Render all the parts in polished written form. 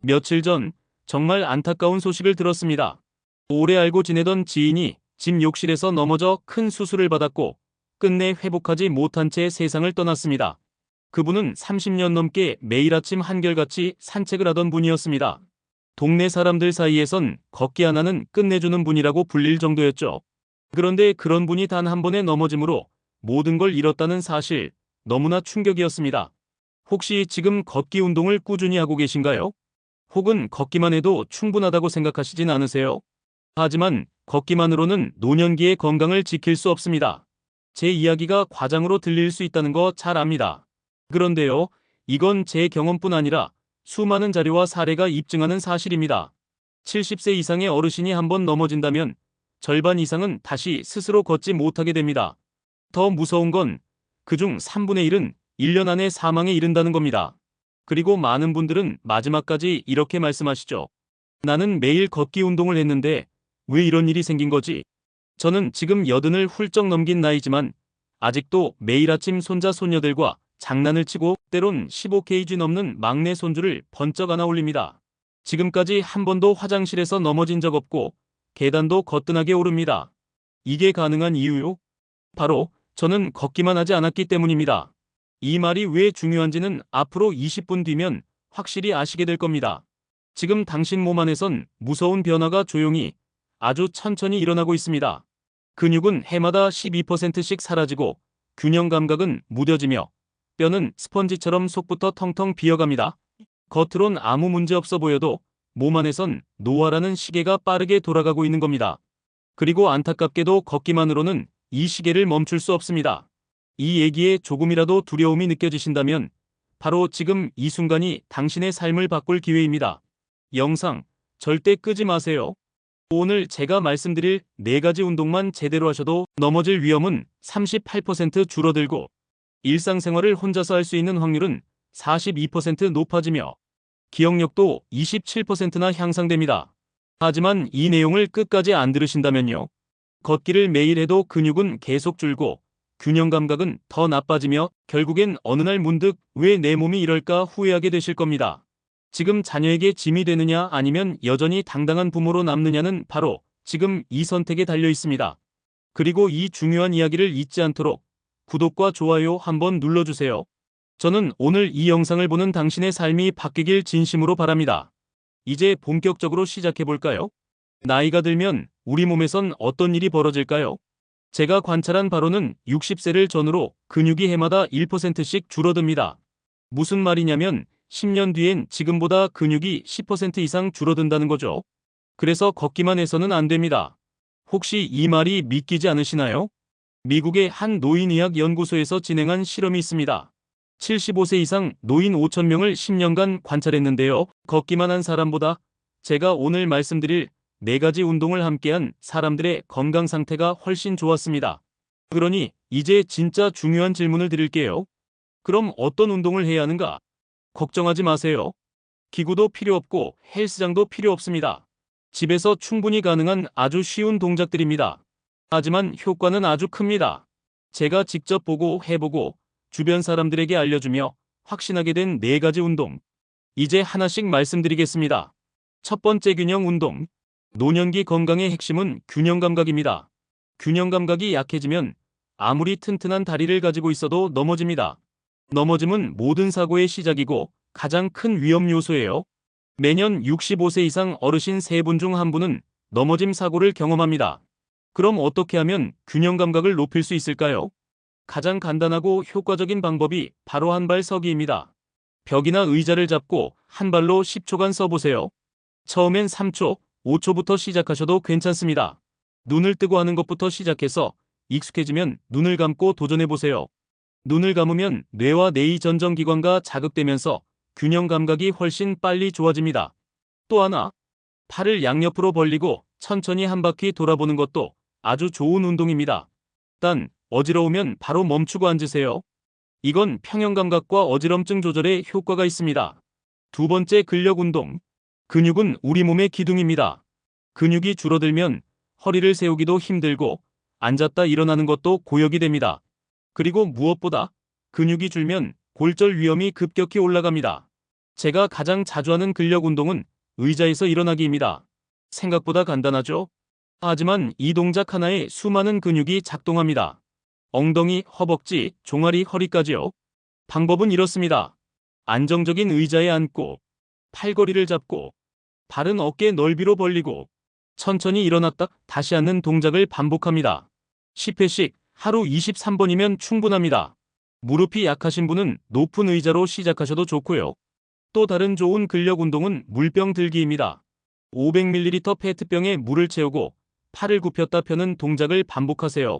며칠 전 정말 안타까운 소식을 들었습니다. 오래 알고 지내던 지인이 집 욕실에서 넘어져 큰 수술을 받았고 끝내 회복하지 못한 채 세상을 떠났습니다. 그분은 30년 넘게 매일 아침 한결같이 산책을 하던 분이었습니다. 동네 사람들 사이에선 걷기 하나는 끝내주는 분이라고 불릴 정도였죠. 그런데 그런 분이 단 한 번의 넘어짐으로 모든 걸 잃었다는 사실, 너무나 충격이었습니다. 혹시 지금 걷기 운동을 꾸준히 하고 계신가요? 혹은 걷기만 해도 충분하다고 생각하시진 않으세요? 하지만 걷기만으로는 노년기의 건강을 지킬 수 없습니다. 제 이야기가 과장으로 들릴 수 있다는 거 잘 압니다. 그런데요, 이건 제 경험뿐 아니라 수많은 자료와 사례가 입증하는 사실입니다. 70세 이상의 어르신이 한번 넘어진다면 절반 이상은 다시 스스로 걷지 못하게 됩니다. 더 무서운 건 그중 3분의 1은 1년 안에 사망에 이른다는 겁니다. 그리고 많은 분들은 마지막까지 이렇게 말씀하시죠. 나는 매일 걷기 운동을 했는데 왜 이런 일이 생긴 거지? 저는 지금 80을 훌쩍 넘긴 나이지만 아직도 매일 아침 손자 손녀들과 장난을 치고 때론 15kg 넘는 막내 손주를 번쩍 안아 올립니다. 지금까지 한 번도 화장실에서 넘어진 적 없고 계단도 거뜬하게 오릅니다. 이게 가능한 이유요? 바로 저는 걷기만 하지 않았기 때문입니다. 이 말이 왜 중요한지는 앞으로 20분 뒤면 확실히 아시게 될 겁니다. 지금 당신 몸 안에선 무서운 변화가 조용히 아주 천천히 일어나고 있습니다. 근육은 해마다 12%씩 사라지고 균형 감각은 무뎌지며 뼈는 스펀지처럼 속부터 텅텅 비어갑니다. 겉으론 아무 문제 없어 보여도 몸 안에선 노화라는 시계가 빠르게 돌아가고 있는 겁니다. 그리고 안타깝게도 걷기만으로는 이 시계를 멈출 수 없습니다. 이 얘기에 조금이라도 두려움이 느껴지신다면 바로 지금 이 순간이 당신의 삶을 바꿀 기회입니다. 영상 절대 끄지 마세요. 오늘 제가 말씀드릴 4가지 운동만 제대로 하셔도 넘어질 위험은 38% 줄어들고 일상생활을 혼자서 할 수 있는 확률은 42% 높아지며 기억력도 27%나 향상됩니다. 하지만 이 내용을 끝까지 안 들으신다면요. 걷기를 매일 해도 근육은 계속 줄고 균형 감각은 더 나빠지며 결국엔 어느 날 문득 왜 내 몸이 이럴까 후회하게 되실 겁니다. 지금 자녀에게 짐이 되느냐 아니면 여전히 당당한 부모로 남느냐는 바로 지금 이 선택에 달려 있습니다. 그리고 이 중요한 이야기를 잊지 않도록 구독과 좋아요 한번 눌러주세요. 저는 오늘 이 영상을 보는 당신의 삶이 바뀌길 진심으로 바랍니다. 이제 본격적으로 시작해볼까요? 나이가 들면 우리 몸에선 어떤 일이 벌어질까요? 제가 관찰한 바로는 60세를 전후로 근육이 해마다 1%씩 줄어듭니다. 무슨 말이냐면 10년 뒤엔 지금보다 근육이 10% 이상 줄어든다는 거죠. 그래서 걷기만 해서는 안 됩니다. 혹시 이 말이 믿기지 않으시나요? 미국의 한 노인의학 연구소에서 진행한 실험이 있습니다. 75세 이상 노인 5,000명을 10년간 관찰했는데요. 걷기만 한 사람보다 제가 오늘 말씀드릴 4가지 운동을 함께한 사람들의 건강 상태가 훨씬 좋았습니다. 그러니 이제 진짜 중요한 질문을 드릴게요. 그럼 어떤 운동을 해야 하는가? 걱정하지 마세요. 기구도 필요 없고 헬스장도 필요 없습니다. 집에서 충분히 가능한 아주 쉬운 동작들입니다. 하지만 효과는 아주 큽니다. 제가 직접 보고 해보고 주변 사람들에게 알려주며 확신하게 된 4가지 운동. 이제 하나씩 말씀드리겠습니다. 첫 번째 균형 운동. 노년기 건강의 핵심은 균형 감각입니다. 균형 감각이 약해지면 아무리 튼튼한 다리를 가지고 있어도 넘어집니다. 넘어짐은 모든 사고의 시작이고 가장 큰 위험 요소예요. 매년 65세 이상 어르신 3분 중 1분은 넘어짐 사고를 경험합니다. 그럼 어떻게 하면 균형 감각을 높일 수 있을까요? 가장 간단하고 효과적인 방법이 바로 한발 서기입니다. 벽이나 의자를 잡고 한 발로 10초간 서보세요. 처음엔 3초, 5초부터 시작하셔도 괜찮습니다. 눈을 뜨고 하는 것부터 시작해서 익숙해지면 눈을 감고 도전해보세요. 눈을 감으면 뇌와 내의 전정기관과 자극되면서 균형 감각이 훨씬 빨리 좋아집니다. 또 하나, 팔을 양옆으로 벌리고 천천히 한 바퀴 돌아보는 것도 아주 좋은 운동입니다. 단, 어지러우면 바로 멈추고 앉으세요. 이건 평형 감각과 어지럼증 조절에 효과가 있습니다. 두 번째 근력 운동. 근육은 우리 몸의 기둥입니다. 근육이 줄어들면 허리를 세우기도 힘들고 앉았다 일어나는 것도 고역이 됩니다. 그리고 무엇보다 근육이 줄면 골절 위험이 급격히 올라갑니다. 제가 가장 자주 하는 근력 운동은 의자에서 일어나기입니다. 생각보다 간단하죠? 하지만 이 동작 하나에 수많은 근육이 작동합니다. 엉덩이, 허벅지, 종아리, 허리까지요. 방법은 이렇습니다. 안정적인 의자에 앉고, 팔걸이를 잡고, 발은 어깨 넓이로 벌리고, 천천히 일어났다 다시 앉는 동작을 반복합니다. 10회씩 하루 23번이면 충분합니다. 무릎이 약하신 분은 높은 의자로 시작하셔도 좋고요. 또 다른 좋은 근력 운동은 물병 들기입니다. 500ml 페트병에 물을 채우고 팔을 굽혔다 펴는 동작을 반복하세요.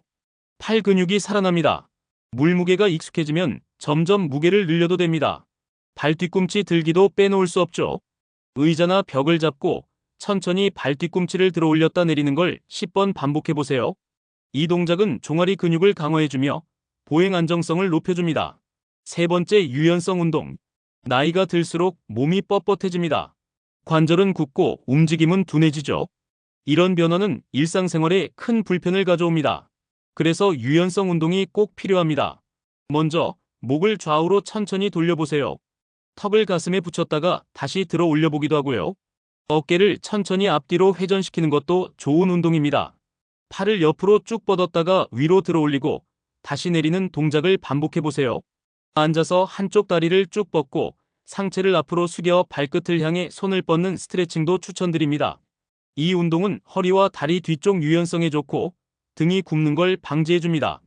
팔 근육이 살아납니다. 물 무게가 익숙해지면 점점 무게를 늘려도 됩니다. 발 뒤꿈치 들기도 빼놓을 수 없죠. 의자나 벽을 잡고 천천히 발 뒤꿈치를 들어 올렸다 내리는 걸 10번 반복해보세요. 이 동작은 종아리 근육을 강화해주며 보행 안정성을 높여줍니다. 세 번째, 유연성 운동. 나이가 들수록 몸이 뻣뻣해집니다. 관절은 굳고 움직임은 둔해지죠. 이런 변화는 일상생활에 큰 불편을 가져옵니다. 그래서 유연성 운동이 꼭 필요합니다. 먼저 목을 좌우로 천천히 돌려보세요. 턱을 가슴에 붙였다가 다시 들어 올려보기도 하고요. 어깨를 천천히 앞뒤로 회전시키는 것도 좋은 운동입니다. 팔을 옆으로 쭉 뻗었다가 위로 들어 올리고 다시 내리는 동작을 반복해보세요. 앉아서 한쪽 다리를 쭉 뻗고 상체를 앞으로 숙여 발끝을 향해 손을 뻗는 스트레칭도 추천드립니다. 이 운동은 허리와 다리 뒤쪽 유연성에 좋고 등이 굽는 걸 방지해줍니다.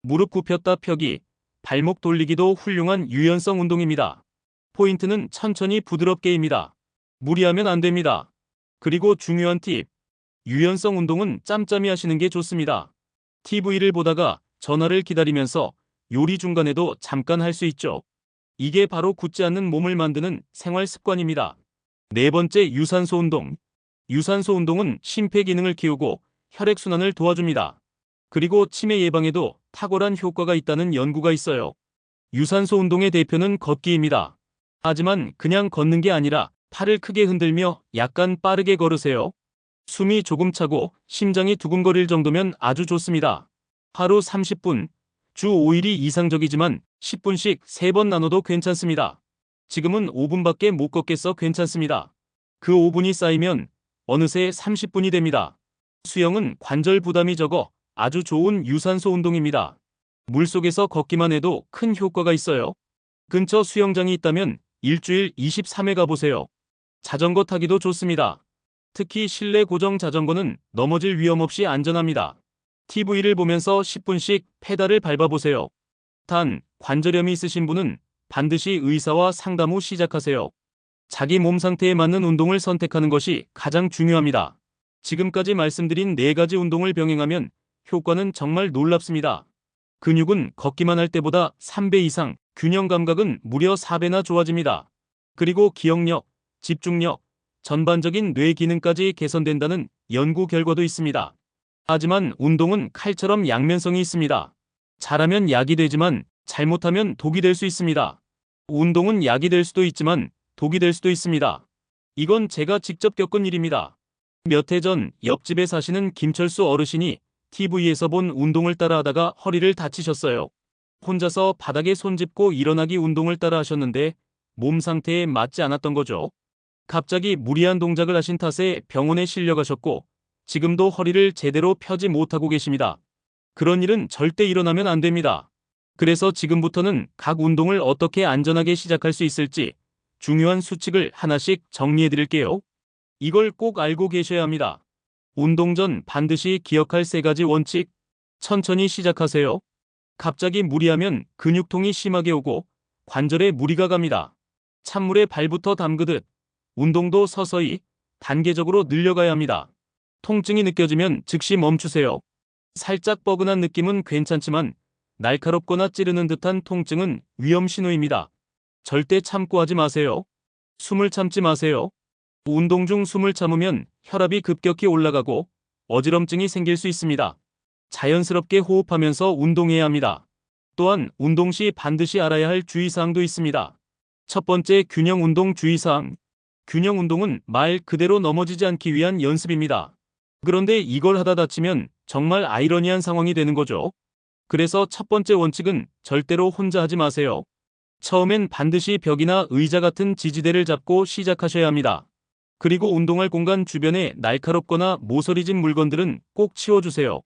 무릎 굽혔다 펴기, 발목 돌리기도 훌륭한 유연성 운동입니다. 포인트는 천천히 부드럽게입니다. 무리하면 안 됩니다. 그리고 중요한 팁. 유연성 운동은 짬짬이 하시는 게 좋습니다. TV를 보다가 전화를 기다리면서 요리 중간에도 잠깐 할 수 있죠. 이게 바로 굳지 않는 몸을 만드는 생활 습관입니다. 네 번째, 유산소 운동. 유산소 운동은 심폐기능을 키우고 혈액순환을 도와줍니다. 그리고 치매 예방에도 탁월한 효과가 있다는 연구가 있어요. 유산소 운동의 대표는 걷기입니다. 하지만 그냥 걷는 게 아니라 팔을 크게 흔들며 약간 빠르게 걸으세요. 숨이 조금 차고 심장이 두근거릴 정도면 아주 좋습니다. 하루 30분, 주 5일이 이상적이지만 10분씩 3번 나눠도 괜찮습니다. 지금은 5분밖에 못 걷겠어 괜찮습니다. 그 5분이 쌓이면 어느새 30분이 됩니다. 수영은 관절 부담이 적어 아주 좋은 유산소 운동입니다. 물속에서 걷기만 해도 큰 효과가 있어요. 근처 수영장이 있다면 일주일 23회 가보세요. 자전거 타기도 좋습니다. 특히 실내 고정 자전거는 넘어질 위험 없이 안전합니다. TV를 보면서 10분씩 페달을 밟아보세요. 단, 관절염이 있으신 분은 반드시 의사와 상담 후 시작하세요. 자기 몸 상태에 맞는 운동을 선택하는 것이 가장 중요합니다. 지금까지 말씀드린 4가지 운동을 병행하면 효과는 정말 놀랍습니다. 근육은 걷기만 할 때보다 3배 이상, 균형 감각은 무려 4배나 좋아집니다. 그리고 기억력, 집중력, 전반적인 뇌 기능까지 개선된다는 연구 결과도 있습니다. 하지만 운동은 칼처럼 양면성이 있습니다. 잘하면 약이 되지만 잘못하면 독이 될 수 있습니다. 운동은 약이 될 수도 있지만 독이 될 수도 있습니다. 이건 제가 직접 겪은 일입니다. 몇 해 전 옆집에 사시는 김철수 어르신이 TV에서 본 운동을 따라하다가 허리를 다치셨어요. 혼자서 바닥에 손 짚고 일어나기 운동을 따라 하셨는데 몸 상태에 맞지 않았던 거죠. 갑자기 무리한 동작을 하신 탓에 병원에 실려가셨고 지금도 허리를 제대로 펴지 못하고 계십니다. 그런 일은 절대 일어나면 안 됩니다. 그래서 지금부터는 각 운동을 어떻게 안전하게 시작할 수 있을지 중요한 수칙을 하나씩 정리해 드릴게요. 이걸 꼭 알고 계셔야 합니다. 운동 전 반드시 기억할 3가지 원칙. 천천히 시작하세요. 갑자기 무리하면 근육통이 심하게 오고 관절에 무리가 갑니다. 찬물에 발부터 담그듯 운동도 서서히 단계적으로 늘려가야 합니다. 통증이 느껴지면 즉시 멈추세요. 살짝 뻐근한 느낌은 괜찮지만 날카롭거나 찌르는 듯한 통증은 위험 신호입니다. 절대 참고 하지 마세요. 숨을 참지 마세요. 운동 중 숨을 참으면 혈압이 급격히 올라가고 어지럼증이 생길 수 있습니다. 자연스럽게 호흡하면서 운동해야 합니다. 또한 운동 시 반드시 알아야 할 주의사항도 있습니다. 첫 번째, 균형 운동 주의사항. 균형 운동은 말 그대로 넘어지지 않기 위한 연습입니다. 그런데 이걸 하다 다치면 정말 아이러니한 상황이 되는 거죠. 그래서 첫 번째 원칙은 절대로 혼자 하지 마세요. 처음엔 반드시 벽이나 의자 같은 지지대를 잡고 시작하셔야 합니다. 그리고 운동할 공간 주변에 날카롭거나 모서리진 물건들은 꼭 치워주세요.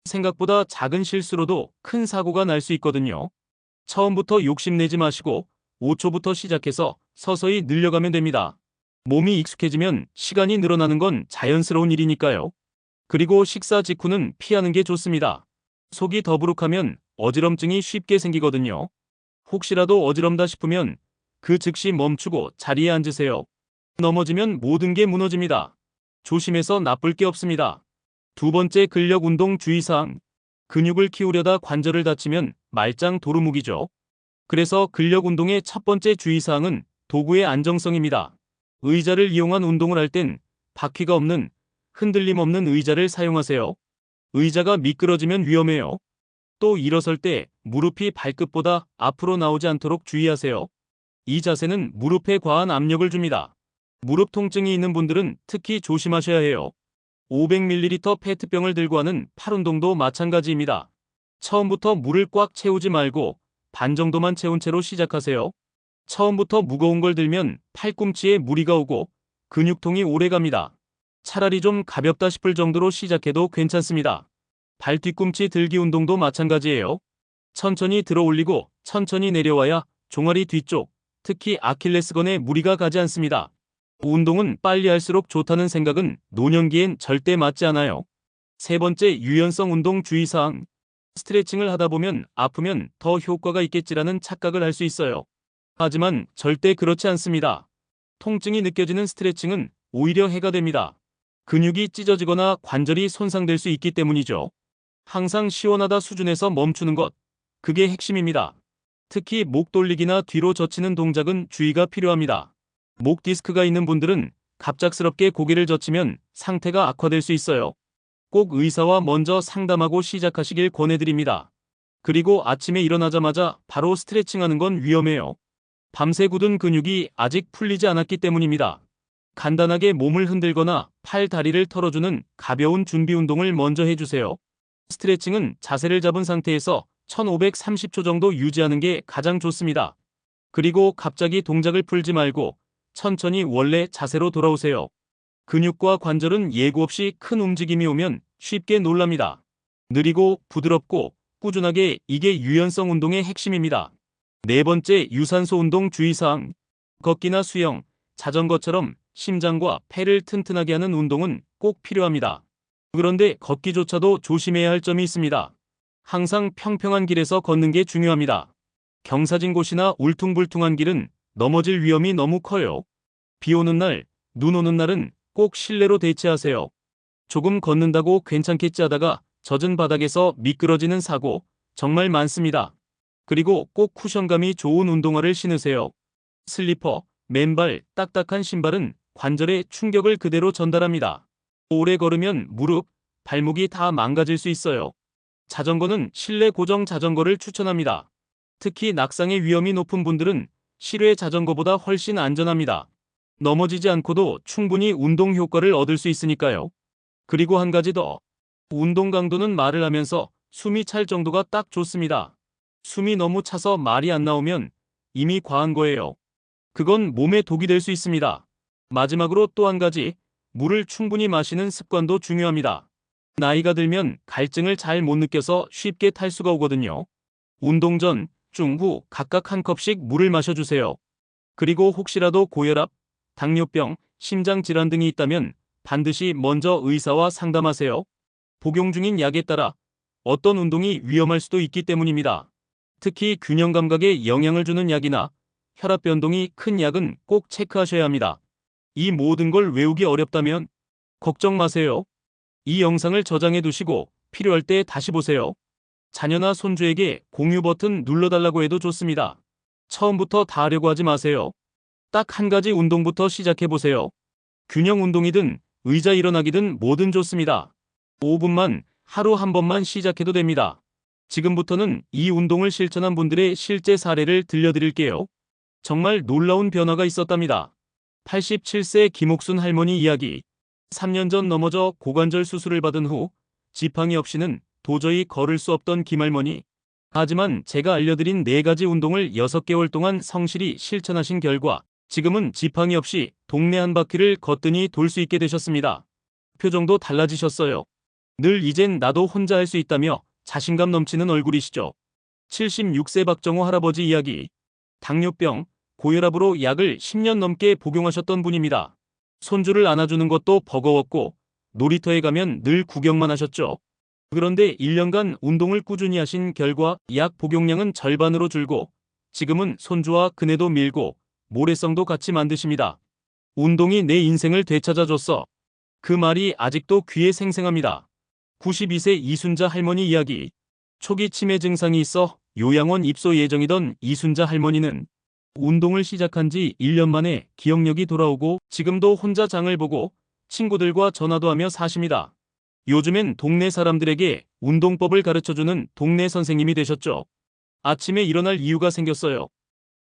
생각보다 작은 실수로도 큰 사고가 날 수 있거든요. 처음부터 욕심내지 마시고 5초부터 시작해서 서서히 늘려가면 됩니다. 몸이 익숙해지면 시간이 늘어나는 건 자연스러운 일이니까요. 그리고 식사 직후는 피하는 게 좋습니다. 속이 더부룩하면 어지럼증이 쉽게 생기거든요. 혹시라도 어지럼다 싶으면 그 즉시 멈추고 자리에 앉으세요. 넘어지면 모든 게 무너집니다. 조심해서 나쁠 게 없습니다. 두 번째 근력 운동 주의사항. 근육을 키우려다 관절을 다치면 말짱 도루묵이죠. 그래서 근력 운동의 첫 번째 주의사항은 도구의 안정성입니다. 의자를 이용한 운동을 할 땐 바퀴가 없는 흔들림 없는 의자를 사용하세요. 의자가 미끄러지면 위험해요. 또 일어설 때 무릎이 발끝보다 앞으로 나오지 않도록 주의하세요. 이 자세는 무릎에 과한 압력을 줍니다. 무릎 통증이 있는 분들은 특히 조심하셔야 해요. 500ml 페트병을 들고 하는 팔 운동도 마찬가지입니다. 처음부터 물을 꽉 채우지 말고 반 정도만 채운 채로 시작하세요. 처음부터 무거운 걸 들면 팔꿈치에 무리가 오고 근육통이 오래 갑니다. 차라리 좀 가볍다 싶을 정도로 시작해도 괜찮습니다. 발 뒤꿈치 들기 운동도 마찬가지예요. 천천히 들어 올리고 천천히 내려와야 종아리 뒤쪽, 특히 아킬레스건에 무리가 가지 않습니다. 운동은 빨리 할수록 좋다는 생각은 노년기엔 절대 맞지 않아요. 세 번째 유연성 운동 주의사항. 스트레칭을 하다 보면 아프면 더 효과가 있겠지라는 착각을 할 수 있어요. 하지만 절대 그렇지 않습니다. 통증이 느껴지는 스트레칭은 오히려 해가 됩니다. 근육이 찢어지거나 관절이 손상될 수 있기 때문이죠. 항상 시원하다 수준에서 멈추는 것. 그게 핵심입니다. 특히 목 돌리기나 뒤로 젖히는 동작은 주의가 필요합니다. 목 디스크가 있는 분들은 갑작스럽게 고개를 젖히면 상태가 악화될 수 있어요. 꼭 의사와 먼저 상담하고 시작하시길 권해드립니다. 그리고 아침에 일어나자마자 바로 스트레칭하는 건 위험해요. 밤새 굳은 근육이 아직 풀리지 않았기 때문입니다. 간단하게 몸을 흔들거나 팔, 다리를 털어주는 가벼운 준비 운동을 먼저 해주세요. 스트레칭은 자세를 잡은 상태에서 1530초 정도 유지하는 게 가장 좋습니다. 그리고 갑자기 동작을 풀지 말고 천천히 원래 자세로 돌아오세요. 근육과 관절은 예고 없이 큰 움직임이 오면 쉽게 놀랍니다. 느리고 부드럽고 꾸준하게, 이게 유연성 운동의 핵심입니다. 네 번째 유산소 운동 주의사항. 걷기나 수영, 자전거처럼 심장과 폐를 튼튼하게 하는 운동은 꼭 필요합니다. 그런데 걷기조차도 조심해야 할 점이 있습니다. 항상 평평한 길에서 걷는 게 중요합니다. 경사진 곳이나 울퉁불퉁한 길은 넘어질 위험이 너무 커요. 비 오는 날, 눈 오는 날은 꼭 실내로 대체하세요. 조금 걷는다고 괜찮겠지 하다가 젖은 바닥에서 미끄러지는 사고 정말 많습니다. 그리고 꼭 쿠션감이 좋은 운동화를 신으세요. 슬리퍼, 맨발, 딱딱한 신발은 관절에 충격을 그대로 전달합니다. 오래 걸으면 무릎, 발목이 다 망가질 수 있어요. 자전거는 실내 고정 자전거를 추천합니다. 특히 낙상의 위험이 높은 분들은 실외 자전거보다 훨씬 안전합니다. 넘어지지 않고도 충분히 운동 효과를 얻을 수 있으니까요. 그리고 한 가지 더. 운동 강도는 말을 하면서 숨이 찰 정도가 딱 좋습니다. 숨이 너무 차서 말이 안 나오면 이미 과한 거예요. 그건 몸에 독이 될 수 있습니다. 마지막으로 또 한 가지, 물을 충분히 마시는 습관도 중요합니다. 나이가 들면 갈증을 잘 못 느껴서 쉽게 탈수가 오거든요. 운동 전, 중, 후 각각 한 컵씩 물을 마셔주세요. 그리고 혹시라도 고혈압, 당뇨병, 심장질환 등이 있다면 반드시 먼저 의사와 상담하세요. 복용 중인 약에 따라 어떤 운동이 위험할 수도 있기 때문입니다. 특히 균형 감각에 영향을 주는 약이나 혈압 변동이 큰 약은 꼭 체크하셔야 합니다. 이 모든 걸 외우기 어렵다면 걱정 마세요. 이 영상을 저장해 두시고 필요할 때 다시 보세요. 자녀나 손주에게 공유 버튼 눌러달라고 해도 좋습니다. 처음부터 다 하려고 하지 마세요. 딱 한 가지 운동부터 시작해 보세요. 균형 운동이든 의자 일어나기든 뭐든 좋습니다. 5분만, 하루 한 번만 시작해도 됩니다. 지금부터는 이 운동을 실천한 분들의 실제 사례를 들려드릴게요. 정말 놀라운 변화가 있었답니다. 87세 김옥순 할머니 이야기. 3년 전 넘어져 고관절 수술을 받은 후 지팡이 없이는 도저히 걸을 수 없던 김할머니. 하지만 제가 알려드린 4가지 운동을 6개월 동안 성실히 실천하신 결과 지금은 지팡이 없이 동네 한 바퀴를 거뜬히 돌 수 있게 되셨습니다. 표정도 달라지셨어요. 늘 이젠 나도 혼자 할 수 있다며 자신감 넘치는 얼굴이시죠. 76세 박정호 할아버지 이야기. 당뇨병, 고혈압으로 약을 10년 넘게 복용하셨던 분입니다. 손주를 안아주는 것도 버거웠고 놀이터에 가면 늘 구경만 하셨죠. 그런데 1년간 운동을 꾸준히 하신 결과 약 복용량은 절반으로 줄고 지금은 손주와 그네도 밀고 모래성도 같이 만드십니다. 운동이 내 인생을 되찾아줬어. 그 말이 아직도 귀에 생생합니다. 92세 이순자 할머니 이야기. 초기 치매 증상이 있어 요양원 입소 예정이던 이순자 할머니는 운동을 시작한 지 1년 만에 기억력이 돌아오고 지금도 혼자 장을 보고 친구들과 전화도 하며 사십니다. 요즘엔 동네 사람들에게 운동법을 가르쳐주는 동네 선생님이 되셨죠. 아침에 일어날 이유가 생겼어요.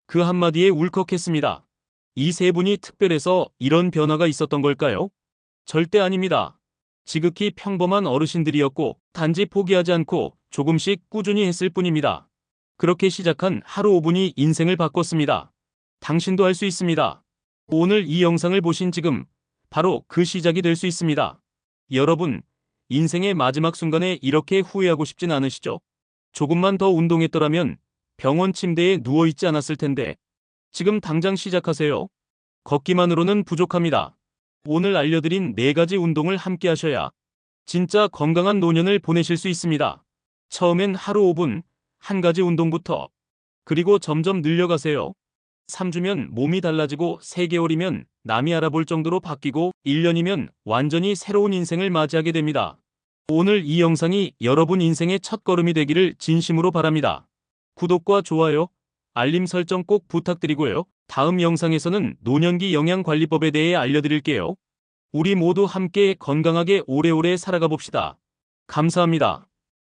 그 한마디에 울컥했습니다. 이 세 분이 특별해서 이런 변화가 있었던 걸까요? 절대 아닙니다. 지극히 평범한 어르신들이었고 단지 포기하지 않고 조금씩 꾸준히 했을 뿐입니다. 그렇게 시작한 하루 5분이 인생을 바꿨습니다. 당신도 할 수 있습니다. 오늘 이 영상을 보신 지금 바로 그 시작이 될 수 있습니다. 여러분, 인생의 마지막 순간에 이렇게 후회하고 싶진 않으시죠? 조금만 더 운동했더라면 병원 침대에 누워있지 않았을 텐데. 지금 당장 시작하세요. 걷기만으로는 부족합니다. 오늘 알려드린 4가지 운동을 함께 하셔야 진짜 건강한 노년을 보내실 수 있습니다. 처음엔 하루 5분, 한 가지 운동부터. 그리고 점점 늘려가세요. 3주면 몸이 달라지고 3개월이면 남이 알아볼 정도로 바뀌고 1년이면 완전히 새로운 인생을 맞이하게 됩니다. 오늘 이 영상이 여러분 인생의 첫걸음이 되기를 진심으로 바랍니다. 구독과 좋아요, 알림 설정 꼭 부탁드리고요. 다음 영상에서는 노년기 영양관리법에 대해 알려드릴게요. 우리 모두 함께 건강하게 오래오래 살아가 봅시다. 감사합니다.